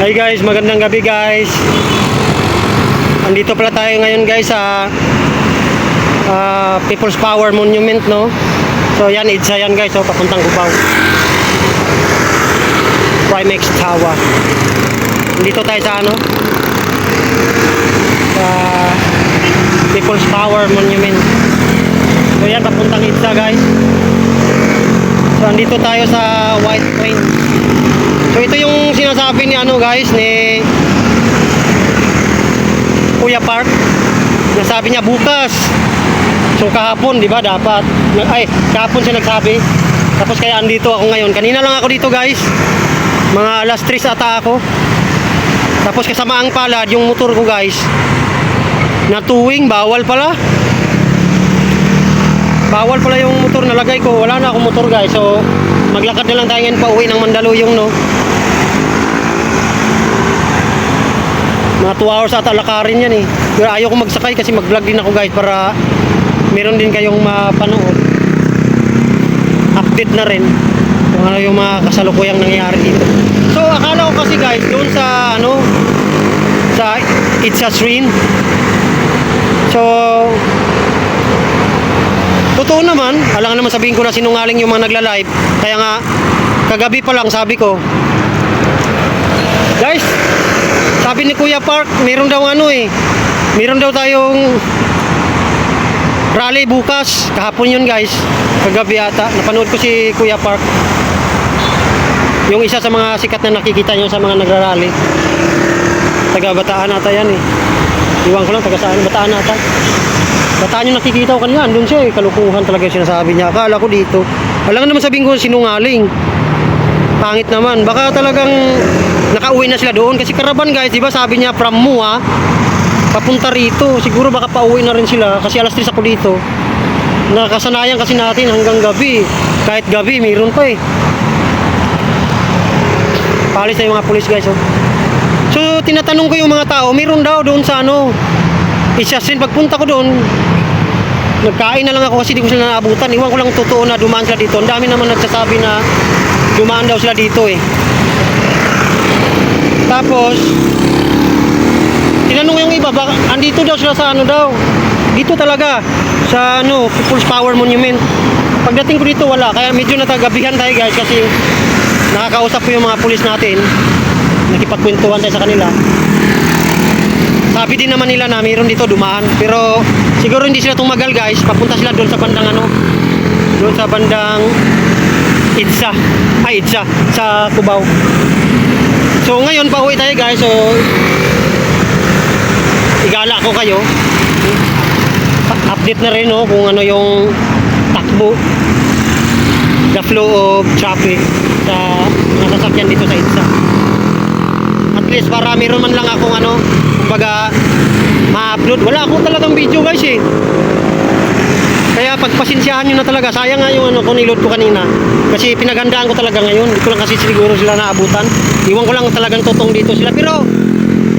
Hi guys, magandang gabi guys. Andito pala tayo ngayon guys sa People's Power Monument, no? So yan, EDSA yan guys, so papuntang Cubao. Primex Tower. Andito tayo sa ano? Sa People's Power Monument. So yan, papuntang EDSA guys. So andito tayo sa White Train. So ito yung sinasabi ni ano guys, ni Kuya Park. Nasabi niya bukas. So kahapon, di ba, dapat kahapon siya nagsabi. Tapos kaya andito ako ngayon. Kanina lang ako dito guys. Mga alas 3 ata ako. Tapos kasamaang palad yung motor ko guys. Natuwing, bawal pala. Bawal pala yung motor nalagay ko. Wala na akong motor guys. So maglakad na lang tayo ngayon pa uwi ng Mandaluyong, no. Mga 2 hours ata lakarin yan eh. Pero ayaw ko magsakay kasi mag-vlog din ako guys para meron din kayong mapanood. Update na rin kung ano yung mga kasalukuyang nangyayari dito. So akala ko kasi guys doon sa ano, sa EDSA Shrine. So totoo naman, alangan naman sabihin ko na sinungaling yung mga nagla-live. Kaya nga kagabi pa lang sabi ko, guys, sabi ni Kuya Park, meron daw ano eh, meron daw tayong rally bukas. Kahapon yun guys, kagabi ata. Napanood ko si Kuya Park, yung isa sa mga sikat na nakikita nyo sa mga nagrarally. Taga Bataan ata yan eh. Iwan ko lang taga saan, Bataan ata. Bataan yung nakikita ko kanina, andun siya eh. Kalukuhan talaga yung sinasabi niya. Akala ko dito, alangan naman sabihin ko sinungaling. Pangit naman, baka talagang nakauwi na sila doon kasi Caravan guys, di ba sabi niya from Mua papunta rito. Siguro baka pauwi na rin sila kasi alas 3 ako dito. Nakasanayan kasi natin hanggang gabi. Kahit gabi mayroon pa eh. Palis na yung mga pulis guys, oh. So tinatanong ko yung mga tao, mayroon daw doon sa ano, Isyasin. Pagpunta ko doon, nagkain na lang ako kasi di ko sila naabutan. Iwan ko lang totoo na dumaan sila dito. Ang dami naman nagsasabi na dumaan daw sila dito eh. Tapos tinanong ko yung iba, baka andito daw sila sa ano daw, dito talaga sa ano, People's Power Monument. Pagdating ko dito wala, kaya medyo natagabihan tayo guys kasi nakakausap ko yung mga pulis natin, nakipagkwentuhan tayo sa kanila. Sabi din naman nila na mayroon dito dumaan, pero siguro hindi sila tumagal guys, papunta sila doon sa bandang ano, doon sa bandang EDSA, EDSA sa Cubao. So ngayon pauwi tayo guys, so igala ko kayo, update na rin no, kung ano yung takbo, the flow of traffic sa nasasakyan dito sa EDSA. At least para meron man lang akong ano, kumbaga ma-upload. Wala akong talagang video guys eh, kaya pagpasensyahan nyo na talaga. Sayang nga yung ano ko niload ko kanina kasi pinagandaan ko talaga ngayon. Hindi ko lang kasi siguro sila naabutan. Iwan ko lang talagang totoong dito sila. Pero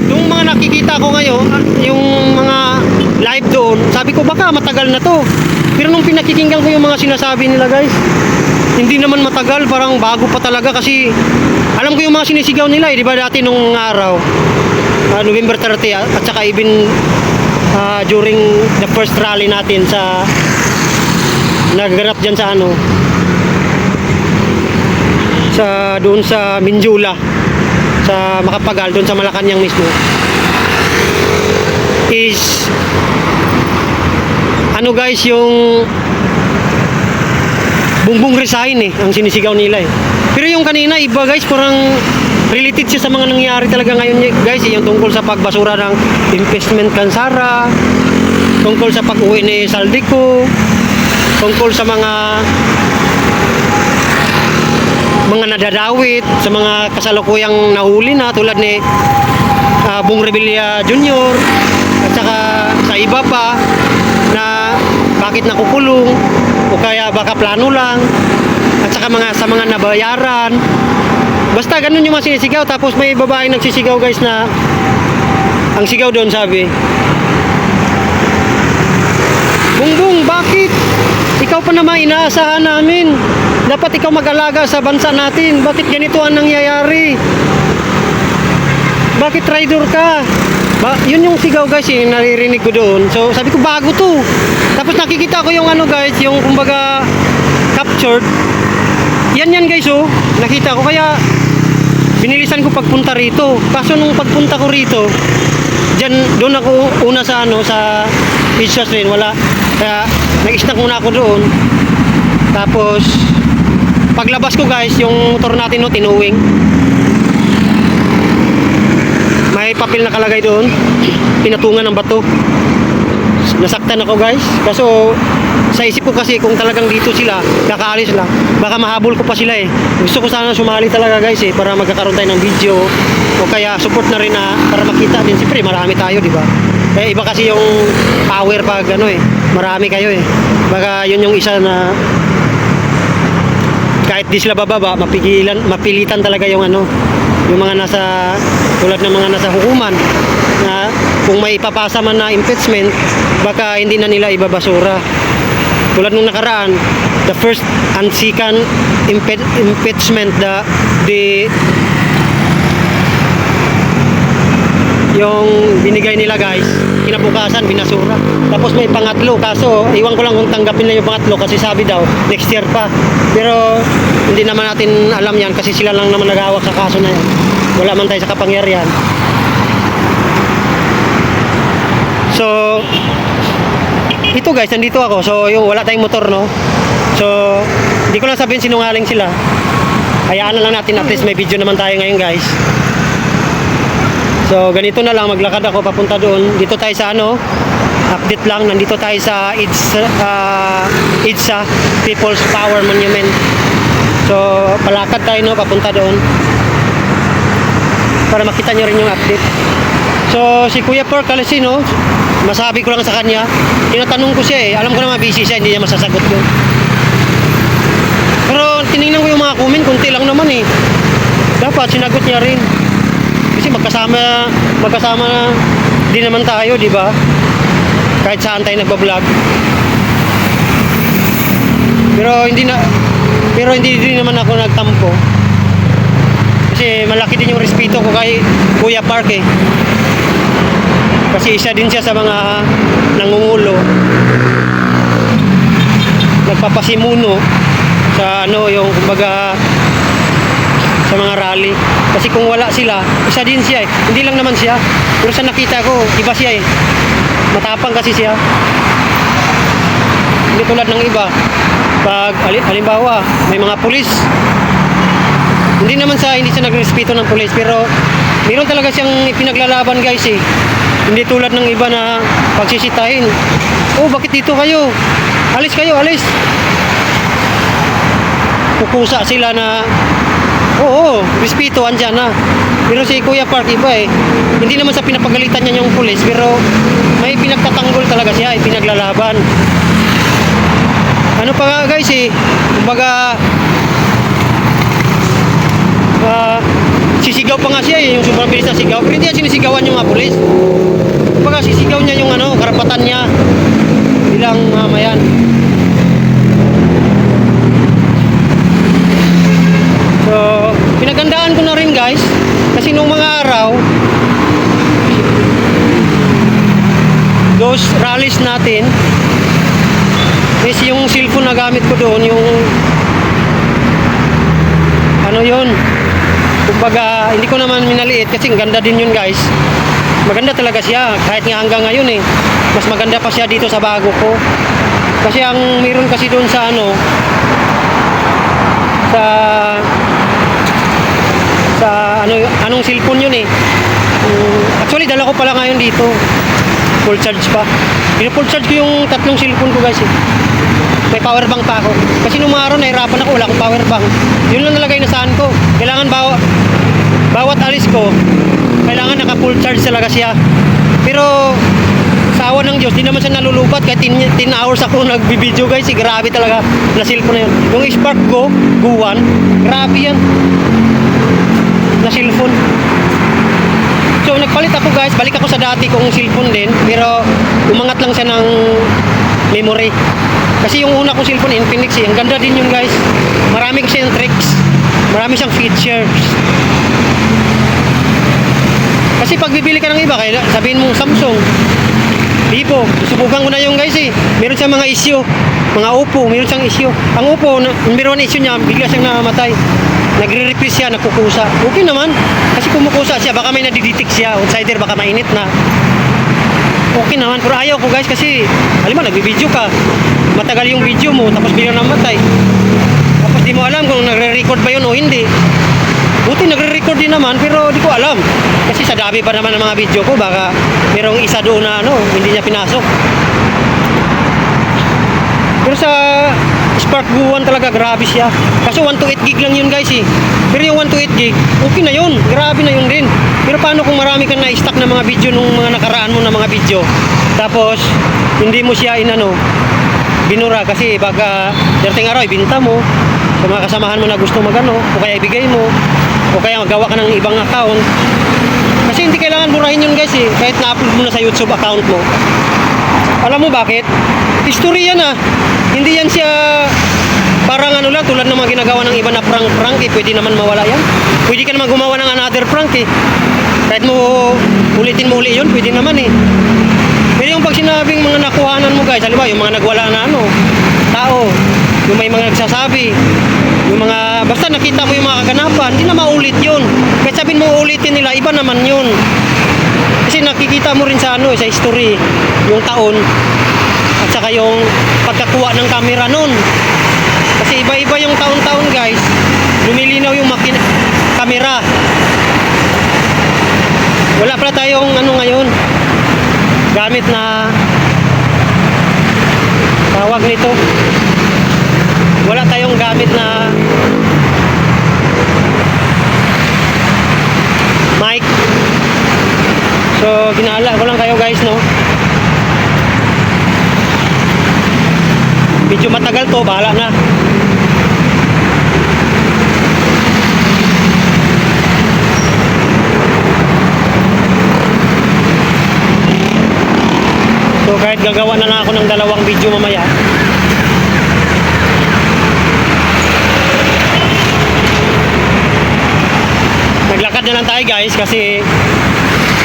yung mga nakikita ko ngayon, yung mga live doon, sabi ko baka matagal na to. Pero nung pinakikinggan ko yung mga sinasabi nila guys, hindi naman matagal, parang bago pa talaga. Kasi alam ko yung mga sinisigaw nila eh, di ba dati nung araw, November 30 at saka even during the first rally natin sa nagaganap dyan sa ano, sa doon sa Minjula, sa Makapagal, doon sa Malacanang mismo, is ano guys, yung Bongbong resign eh, ang sinisigaw nila eh. Pero yung kanina iba guys, parang related siya sa mga nangyayari talaga ngayon guys eh, yung tungkol sa pagbasura ng investment Kansara, tungkol sa pag-uwi ni Saldico, tungkol sa mga nadadawit, sa mga kasalukuyang nahuli na tulad ni Bong Revilla Jr. at saka sa iba pa na bakit nakukulong o kaya baka plano lang, at saka sa mga nabayaran. Basta ganun yung mga sinisigaw. Tapos may babaeng nagsisigaw guys na ang sigaw doon sabi, Bongbong, bakit? Ikaw pa naman inaasahan namin. Dapat ikaw mag-alaga sa bansa natin. Bakit ganito ang nangyayari? bakit rider ka? Yun yung sigaw guys, yung naririnig ko doon. So sabi ko bago to. Tapos nakikita ko yung ano guys, yung kumbaga captured. Yan guys oh. Nakita ko kaya binilisan ko pagpunta rito. Kaso nung pagpunta ko rito, doon ako una sa ano sa Pizza Train, wala. Kaya nag-snack muna ako doon. Tapos paglabas ko guys, yung motor natin no, tinuwing. May papel nakalagay doon, pinatungan ng bato. Nasaktan ako guys. Kaso sa isip ko kasi kung talagang dito sila, kakaalis lang, baka mahabol ko pa sila eh. Gusto ko sana sumali talaga guys eh, para magkakaroon tayo ng video. O kaya support na rin na para makita din. Siyempre marami tayo, di ba? Eh iba kasi yung power pag ano eh, marami kayo eh. Baka yun yung isa na kahit di sila bababa, mapilitan talaga yung ano, yung mga nasa, tulad ng mga nasa hukuman na kung may ipapasa man na impeachment, baka hindi na nila ibabasura. Tulad nung nakaraan, the first and second impeachment, yung binigay nila guys, kinabukasan binasura. Tapos may pangatlo, kaso iwan ko lang kung tanggapin na yung pangatlo kasi sabi daw next year pa. Pero hindi naman natin alam yan kasi sila lang naman naghahawak sa kaso na yan. Wala man tayo sa kapangyarihan. So ito guys, nandito ako. So yung wala tayong motor no. So hindi ko lang sabihin sinungaling sila. Hayaan na lang natin, at least may video naman tayo ngayon guys. So ganito na lang, maglakad ako papunta doon. Dito tayo sa ano, update lang, nandito tayo sa IDSA People's Power Monument. So palakad tayo no, papunta doon para makita nyo rin yung update. So si Kuya Park Calesino, masabi ko lang sa kanya, tinatanong ko siya eh, alam ko naman busy siya, hindi niya masasagot yun. Pero tinignan ko yung mga comment, kunti lang naman eh. Dapat sinagot niya rin. Kasi magkasama din naman tayo, di ba? Kahit saan tayo nagba-vlog. Pero hindi din naman ako nagtampo. Kasi malaki din yung respeto ko kay Kuya Park eh. Kasi isa din siya sa mga nangungulo, nagpapasimuno sa ano, yung kumbaga sa mga rally. Kasi kung wala sila, isa din siya eh. Hindi lang naman siya, pero sa nakita ko, iba siya eh. Matapang kasi siya. Hindi tulad ng iba. Pag halimbawa, may mga pulis, hindi siya nagrespeto ng pulis, pero meron talaga siyang ipinaglalaban guys eh. Hindi tulad ng iba na pagsisitahin. Oh, bakit dito kayo? Alis kayo, alis. Kukusa sila na oo, respeto andyan na. Pero si Kuya Park iba eh. Hindi naman sa pinapagalitan niya yung pulis, pero may pinagtatanggol talaga siya, pinaglalaban. Ano pa nga guys eh, kumbaga sisigaw pa nga siya eh, yung sobrang bilis na sigaw. Pero hindi yan sinisigawan yung mga pulis. Kumbaga sisigaw niya yung ano, karapatan niya bilang mamayan. So pinagandaan ko na rin guys, kasi nung mga araw, those rallies natin, is yung cellphone na gamit ko doon, yung ano yun, kumbaga hindi ko naman minaliit kasi ang ganda din yun guys. Maganda talaga siya kahit nga hanggang ngayon eh. Mas maganda pa siya dito sa bago ko. Kasi ang meron kasi doon sa ano, sa anong cellphone yun eh. Actually dala ko pala ngayon dito. Full charge pa. Full charge ko yung tatlong cellphone ko guys eh. May power bank pa ako. Kasi nung araw nahirapan ako, wala akong power bank. Yun lang nalagay na saan ko. Kailangan bawat alis ko, kailangan naka full charge talaga siya. Pero sa awa ng Diyos, di naman siya nalulubat. Kahit 10 hours ako nagbibideo guys eh. Grabe talaga na cellphone na yun. Yung Spark ko, Go 1, grabe yan na cellphone. So nagpalit ako guys, balik ako sa dati kong cellphone din, pero umangat lang siya ng memory. Kasi yung una kong cellphone Infinix eh, ang ganda din yun guys. Marami kasi yung tricks, marami siyang features. Kasi pag bibili ka ng iba, kaya sabihin mo Samsung, Vivo, susubukan ko na yung guys eh. Meron siyang mga issue, mga Oppo, meron siyang issue. Ang Oppo, number 1 issue niya, bigla siyang namatay. Nagre-repeat siya, nagkukusa. Okay naman, kasi kumukusa siya, baka may nadiditik siya, outsider, baka mainit na. Okay naman, pero ayaw ko guys kasi, alam mo, nagbibideo ka. Matagal yung video mo, tapos biglang namatay. Tapos di mo alam kung nagre-record ba yun o hindi. Buti nagre-record din naman, pero di ko alam. Kasi sa dami pa naman ng mga video ko, baka merong isa doon na ano, hindi niya pinasok. Pero sa Spark Go 1 talaga, grabe siya. Kaso 128 gig lang yun guys eh. Pero yung 128 gig, okay na yun. Grabe na yun din. Pero paano kung marami kang na-stack na mga video nung mga nakaraan mo na mga video, tapos hindi mo siya inano, binura kasi baka dating araw ibinta mo sa mga kasamahan mo na gusto magano, o kaya ibigay mo, o kaya magawa ka ng ibang account. Kasi hindi kailangan burahin yun guys eh, kahit na-upload mo na sa YouTube account mo. Alam mo bakit? History yan ah. Hindi yan siya parang ano lang, tulad ng mga ginagawa ng iba na prank eh, pwede naman mawala yan. Pwede ka naman gumawa ng another prank eh. Kahit mo ulitin mo uli yun, pwede naman eh. Pero yung pag sinabing mga nakuhanan mo guys, halimbawa yung mga nagwala na ano, tao, yung may mga nagsasabi, yung mga, basta nakita mo yung mga kaganapan, hindi na maulit yun. Kahit sabihin mo ulitin nila, iba naman yun. Kasi nakikita mo rin sa ano, sa history, yung taon, at saka yung pagkakuha ng camera nun. Kasi iba-iba yung taon-taon guys, lumilinaw yung camera. Wala pala tayong ano ngayon, gamit na tawag nito, wala tayong gamit na mic. So ginala ko lang kayo guys, no. Medyo matagal to, bahala na. So kahit gagawa na lang ako ng dalawang video mamaya, naglakad na lang tayo guys kasi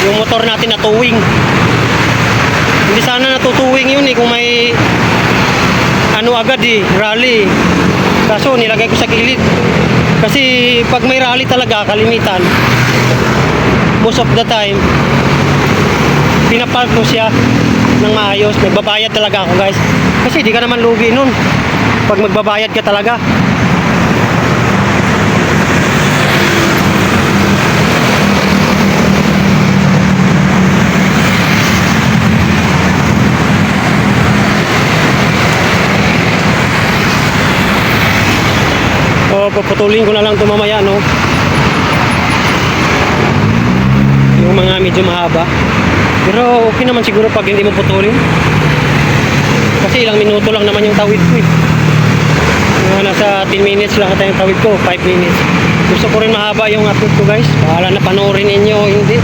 yung motor natin natuwing. Hindi sana natutuwing yun eh kung may ano agad eh, rally. Kaso nilagay ko sa gilid. Kasi pag may rally talaga, kalimitan, most of the time, pinapark ko siya ng maayos. Magbabayad talaga ako guys. Kasi di ka naman lugi nun pag magbabayad ka talaga. O puputulin ko na lang ito mamaya, no. Yung mga medyo mahaba. Pero okay naman siguro pag hindi mo putulin. Kasi ilang minuto lang naman yung tawid ko eh. Nasa 10 minutes lang ata yung tawid ko, 5 minutes. Gusto ko rin mahaba yung upload ko guys. Bahala na panoorin ninyo o hindi.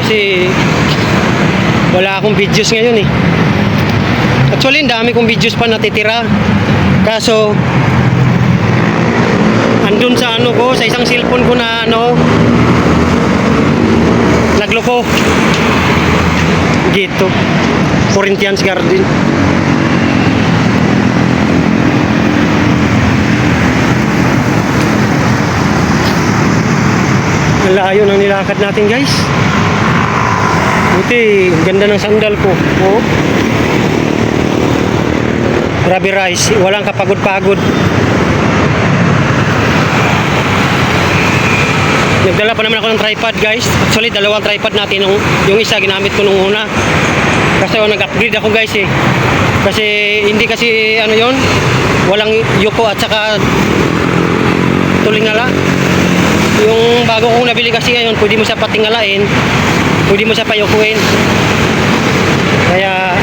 Kasi wala akong videos ngayon eh. Actually, ang dami kong videos pa natitira. Kaso andun sa ano ko, sa isang cellphone ko na ano, nagloko. Dito, Corinthians Garden. Ang layo ng nilakad natin guys. Buti, ganda ng sandal ko. Oh. Grabe rice, walang kapagod-pagod. Nagdala pa naman ako ng tripod guys. Actually dalawang tripod natin, yung isa ginamit ko nung una. Kasi nag-upgrade ako guys eh. Kasi hindi kasi ano yon, walang yuko at saka tulingala. Yung bago kong nabili kasi ngayon, pwede mo siya patingalain, pwede mo siya payukuin. Kaya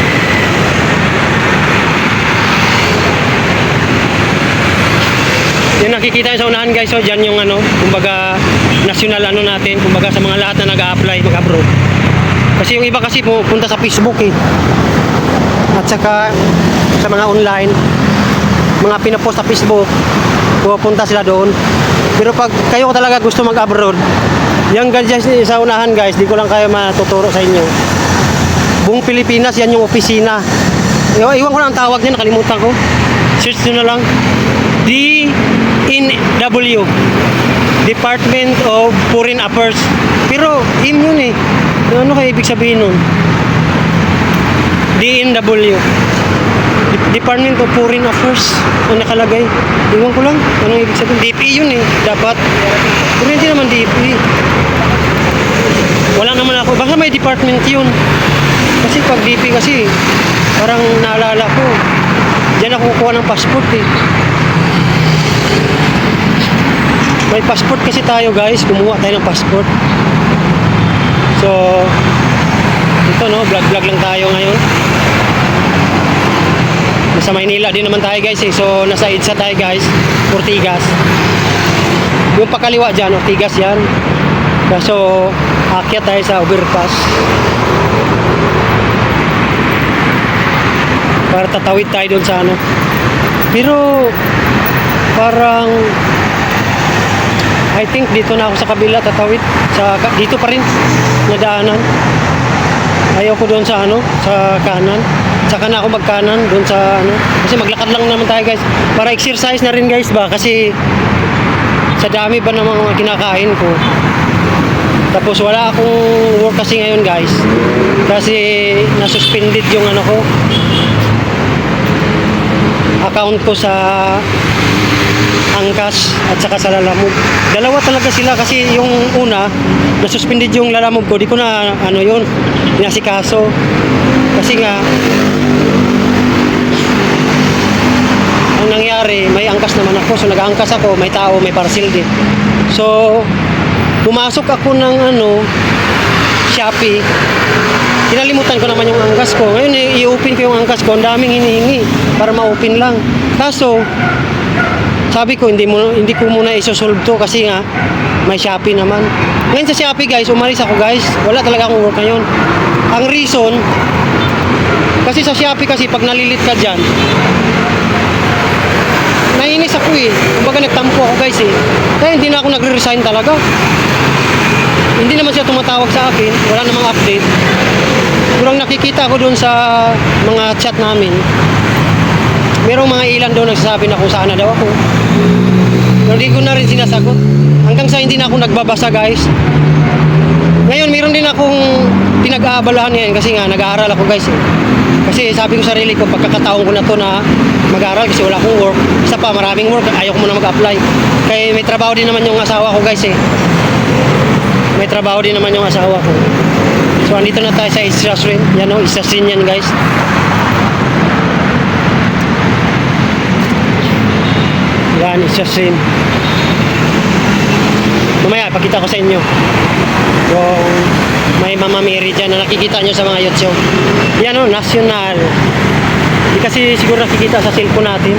yan nakikita nyo sa unahan guys, so dyan yung ano, kumbaga national ano natin, kumbaga sa mga lahat na nag-a-apply mag-abroad. Kasi yung iba kasi pupunta sa Facebook eh, at saka sa mga online, mga pinapost sa Facebook, pupunta sila doon. Pero pag kayo talaga gusto mag-abroad, yan guys sa unahan guys, di ko lang kayo matuturo sa inyo. Buong Pilipinas, yan yung opisina. Iwan ko na ang tawag niya, nakalimutan ko. Search nyo na lang. DNW, Department of Foreign Affairs. Pero yun eh. Ano kaya ibig sabihin nun? DNW, Department of Foreign Affairs ang nakalagay. Iwan ko lang anong ibig sabihin. DP yun eh, dapat. Pero hindi naman DP. Wala naman ako, baka may department yun. Kasi pag DP kasi parang naalala ko, diyan ako kukuha ng passport eh. May passport kasi tayo guys, kumuha tayo ng passport. So ito no, vlog lang tayo ngayon. Nasa Maynila din naman tayo guys eh. So nasa EDSA tayo guys, Ortigas. Yung pakaliwa dyan, Ortigas yan. So akyat tayo sa overpass para tatawid tayo doon sa ano. Pero parang I think dito na ako sa kabila tatawid sa dito pa rin na daanan. Ayaw ko doon sa ano, sa kanan. Saka na ako magkanan doon sa ano. Kasi maglakad lang naman tayo guys. Para exercise na rin guys ba. Kasi sa dami ba ng mga kinakain ko. Tapos wala akong work kasi ngayon guys. Kasi nasuspended yung ano ko. Account ko sa Angkas at saka sa Lalamove. Dalawa talaga sila kasi yung una nasuspended yung Lalamove ko. Di ko na ano yun inasikaso. Kasi nga ang nangyari may angkas naman ako. So nag-aangkas ako, may tao, may parcel din. So pumasok ako ng ano Shopee. Kinalimutan ko naman yung angkas ko. Ngayon i-open ko yung angkas ko. Ang daming hinihingi para ma-open lang. Kaso sabi ko hindi ko muna isosolve to kasi nga may Shopee naman. Ngayon sa Shopee guys, umalis ako guys. Wala talaga akong work ngayon. Ang reason kasi sa Shopee kasi pag nalilit ka dyan, naiinis ako eh. Kumbaga nagtampo ako guys eh. Kaya hindi na ako nagre-resign talaga. Hindi naman siya tumatawag sa akin. Wala namang update. Kurang nakikita ko doon sa mga chat namin. Merong mga ilan doon nagsasabi na kung saan na daw ako. Pero hindi ko na rin sinasagot. Hanggang sa hindi na ako nagbabasa guys. Ngayon meron din akong pinag-aabalahan ngayon kasi nga nag-aaral ako guys eh. Kasi sabi ko sa sarili ko pagkakataon ko na to na mag-aaral kasi wala akong work. Isa pa maraming work, ayaw ko muna mag-apply. Kaya may trabaho din naman yung asawa ko guys eh. May trabaho din naman yung asawa ko. So andito na tayo sa Isasrin. Yan o, Isasrin yan guys. Yan, Isasrin. Mamaya, pakita ko sa inyo. Yung may Mama Mary dyan na nakikita nyo sa mga YouTube. Yan o, National. Hindi kasi siguro nakikita sa cellphone natin.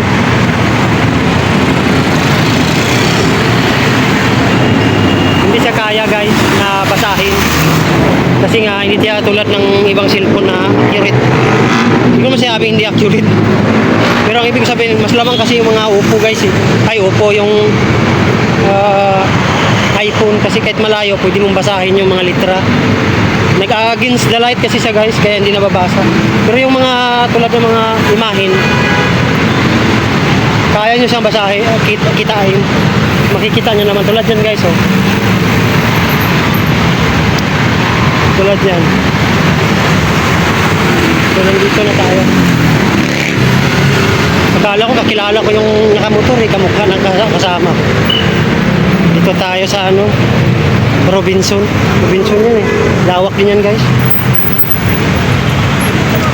Hindi siya kaya guys na basahin. Kasi nga hindi siya tulad ng ibang cellphone na accurate. Hindi ko masayabing hindi accurate. Pero ang ibig sabihin, mas lamang kasi yung mga Oppo guys eh. Ay Oppo yung iPhone kasi kahit malayo pwede mong basahin yung mga litra. Nag-against the light kasi siya guys kaya hindi nababasa. Pero yung mga tulad ng mga imahin, kaya nyo siyang basahin, kitain. Makikita nyo naman tulad yan guys oh. Tulad yan. So nandito na tayo. Akala ko kakilala ko yung nakamotor eh, kamukha ng kasama ko. Dito tayo sa ano, Robinson yan eh. Lawak din yan guys.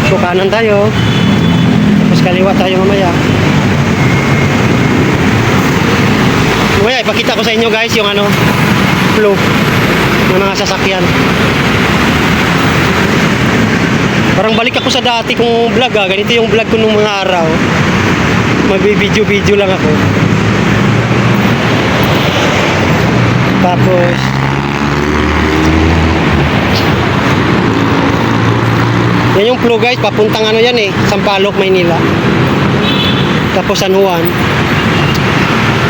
So kanan tayo. Tapos kaliwa tayo mamaya. Mamaya ipakita ko sa inyo guys yung ano, flow ng mga sasakyan. Parang balik ako sa dati kong vlog ah. Ganito yung vlog ko nung mga araw. Magbi-video lang ako. Tapos yan yung flow guys, papuntang ano yan eh, Sampaloc, Maynila. Tapos San Juan.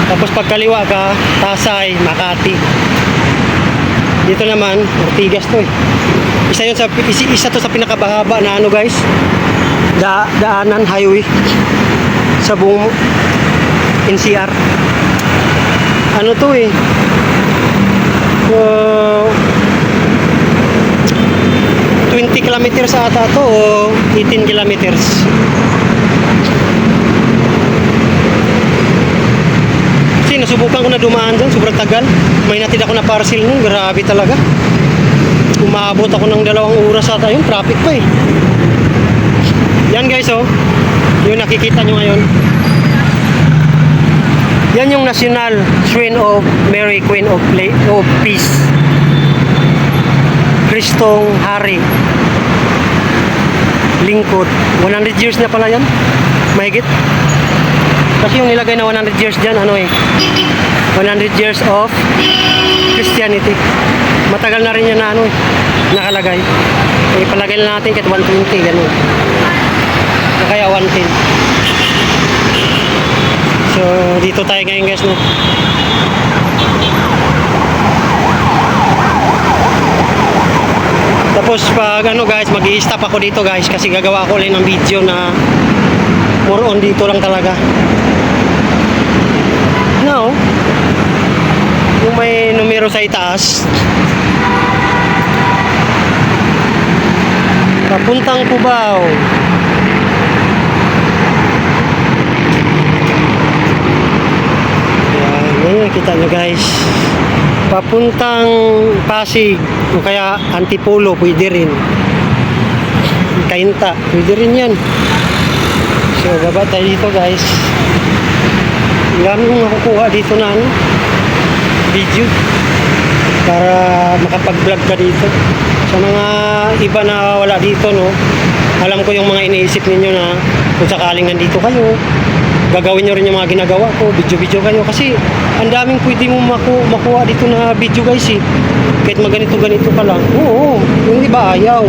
Tapos pagkaliwa ka, Pasay, Makati. Dito naman, Ortigas to eh. Isa to sa pinakabahaba na ano guys, daanan, highway sa buong NCR. Ano to eh, 20 kilometers ata to o 18 kilometers. Kasi nasubukan ko na dumaan dyan, sobrang tagal. May natid ako na parcel nun, grabe talaga. Umabot ako ng 2 oras ata yun, traffic pa eh. Yan guys oh, yung nakikita nyo ngayon. Yan yung National Shrine of Mary, Queen of Peace. Kristong Hari. Lingkod. 100 years na pala yan. Mahigit. Kasi yung nilagay na 100 years dyan, ano eh, 100 years of Christianity. Matagal na rin yan na ano eh, nakalagay. Eh, palagay na natin kahit 120, ganun. O kaya 110. So, dito tayo ngayon guys, no? Tapos pag ano guys, mag-i-stop ako dito guys kasi gagawa ko ulit ng video na more on dito lang talaga. Now, yung may numero sa itaas, papuntang Cubao. Yan, kita nyo guys. Papuntang Pasig o kaya Antipolo, pwede rin. Kainta, pwede rin yan. So, baba tayo dito guys. Dami mong makukuha dito na ano, video para makapag-vlog ka dito. Sa mga iba na wala dito, no, alam ko yung mga iniisip ninyo na kung sakaling nandito kayo, gagawin nyo rin yung mga ginagawa ko, video-video kayo kasi ang daming pwede mo makuha dito na video guys eh. Kahit maganito-ganito ka lang. Oo, yung iba ayaw.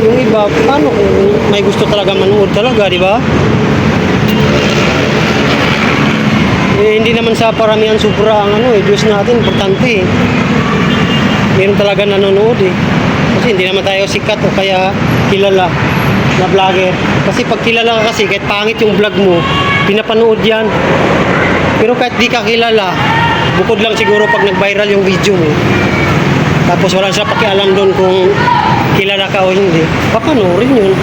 Yung iba, paano kung may gusto talaga manood talaga, di ba? Eh, hindi naman sa paramihan sobra ang ano eh, Diyos natin, importante eh. Meron talaga nanonood eh. Kasi hindi naman tayo sikat o kaya kilala na vlogger. Kasi pag kilala ka kasi, kahit pangit yung vlog mo, pinapanood yan. Pero kahit di ka kilala, bukod lang siguro pag nag-viral yung video mo, tapos wala siya pakialam doon kung kilala ka o hindi, papanoorin yun.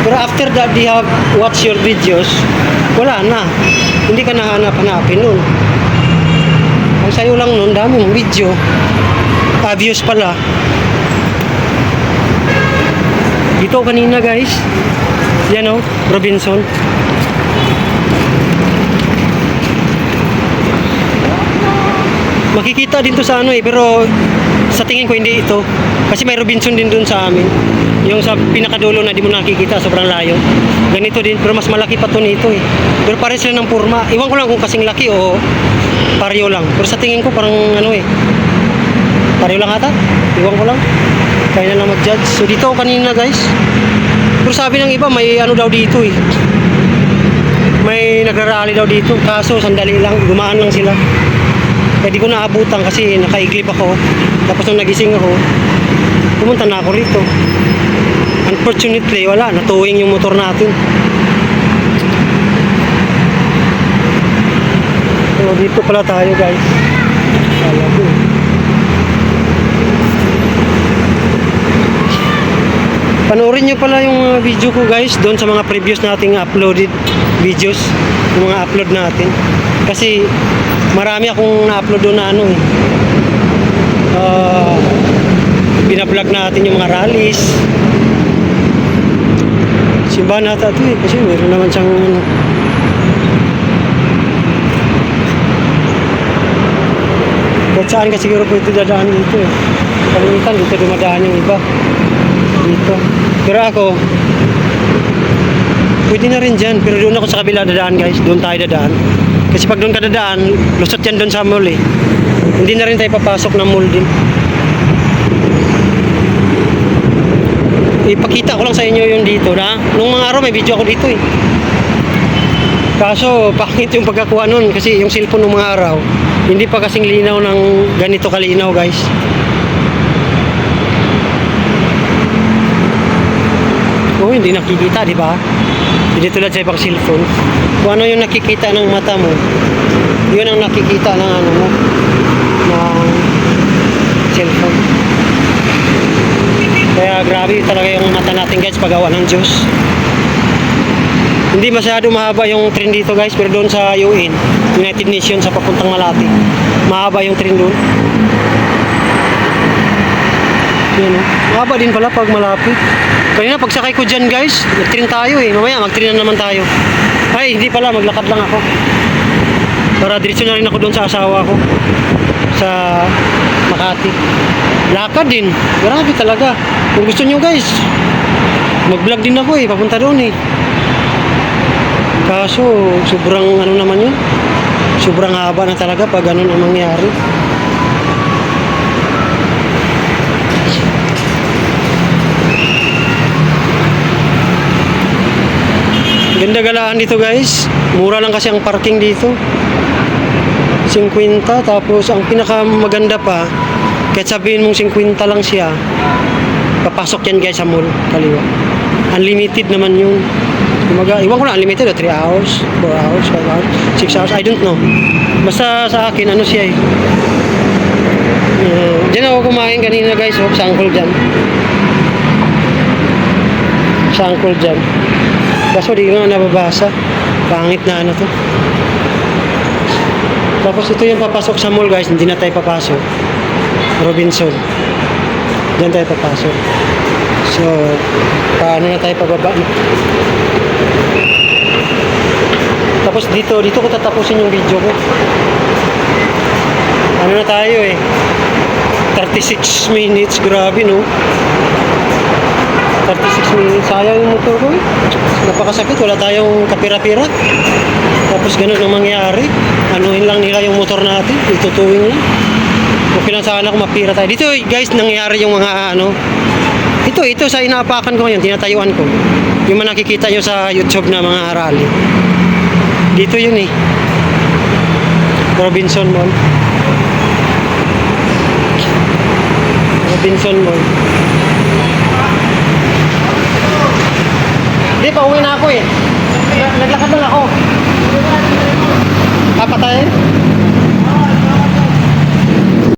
Pero after that, they have watch your videos, wala na. Hindi ka nahanap-hanapin nun. Ang sayo lang nun, daming video. Views pala. Dito kanina guys. Yan o, Robinson. Makikita din to sa ano eh, pero sa tingin ko hindi ito. Kasi may Robinson din dun sa amin. Yung sa pinakadulo na di mo nakikita, sobrang layo. Ganito din, pero mas malaki pa to nito eh. Pero pares sila ng purma. Iwan ko lang kung kasing laki o pareho lang. Pero sa tingin ko parang ano eh, pareho lang ata. Iwan ko lang. Kaya na lang mag-judge. So dito ako kanina guys. Pero sabi ng iba may ano daw dito eh. May nagrarally daw dito. Kaso sandali lang, dumaan lang sila. Kaya di ko naabutan kasi nakaiglip ako. Tapos nung nagising ako, pumunta na ako rito. Unfortunately, wala. Natuwing yung motor natin. So, dito pala tayo guys. Kala ko. Panoorin nyo pala yung video ko guys doon sa mga previous nating uploaded videos. Yung mga upload natin. Kasi marami akong na-upload doon na ano eh. Binablog natin yung mga rallies. Simbahan nata ito eh. Kasi meron naman siyang ano. Kahit saan ka siguro pwede dadaan dito eh. Kalimitan dito dumadaan yung iba. Dito. Pero ako, pwede na rin dyan. Pero doon ako sa kabila dadaan guys. Doon tayo dadaan. Kasi pag doon ka dadaan, lusot yan doon sa mall eh. Hindi na rin tayo papasok ng mall din. Ipakita ko lang sa inyo yung dito na. Nung mga araw may video ako dito eh. Kaso, pangit yung pagkakuha nun kasi yung cellphone ng mga araw, hindi pa kasing linaw ng ganito kalinaw, guys. Oh, hindi nakikita, di ba? Hindi tulad sa ibang cellphone. Kung ano yung nakikita ng mata mo, yun ang nakikita ng ano mo, ng cellphone. Kaya grabe talaga yung mata natin, guys, pagawa ng Diyos. Hindi masyado mahaba yung train dito, guys, pero doon sa UN, United Nations, sa papuntang Malate, mahaba yung train doon. Yan, oh. Mahaba din pala pag malapit. Kanina pagsakay ko dyan, guys, nag-train tayo eh. Mamaya mag-train na naman tayo. Ay, hindi pala, maglakad lang ako. Para diretso na rin ako doon sa asawa ko sa Makati. Lakad din. Grabe talaga. Kung gusto nyo, guys, mag-vlog din ako eh. Papunta doon eh. Kaso, sobrang ano naman yun. Sobrang haba na talaga pag ganun ang mangyari. Ganda galaan dito, guys. Mura lang kasi ang parking dito. 50, tapos ang pinaka maganda pa, kahit sabihin mong 50 lang siya, papasok yan, guys, sa mall, kaliwa. Unlimited naman yun. Iwan ko na unlimited o 3 hours, 4 hours, 5 hours, 6 hours, I don't know. Basta sa akin, ano siya eh. Diyan ako kumain kanina, guys, oh, sa Uncle dyan. Sa Uncle dyan. Kaso di nga nababasa. Pangit na ano to. Tapos ito yung papasok sa mall, guys. Hindi na tayo papasok. Robinson. Diyan tayo papasok. So, paano na tayo pababa? Tapos dito ko tatapusin yung video ko. Ano na tayo eh. 36 minutes. Grabe, no? 36 minutes. Sayang yung motor ko eh. Napakasakit. Wala tayong kapira-pira. Tapos ganun ang mangyari. Anuhin lang nila yung motor natin. Itutuwing lang. Okay lang sana kung mapira tayo. Dito guys, nangyari yung mga ano. Ito sa inaapakan ko ngayon. Tinatayuan ko. Yung mga nakikita nyo sa YouTube na mga rally. Dito yun eh. Robinson Mall. Robinson Mall. Hindi, pauwi na ako eh. Naglakad lang ako. Papatayin?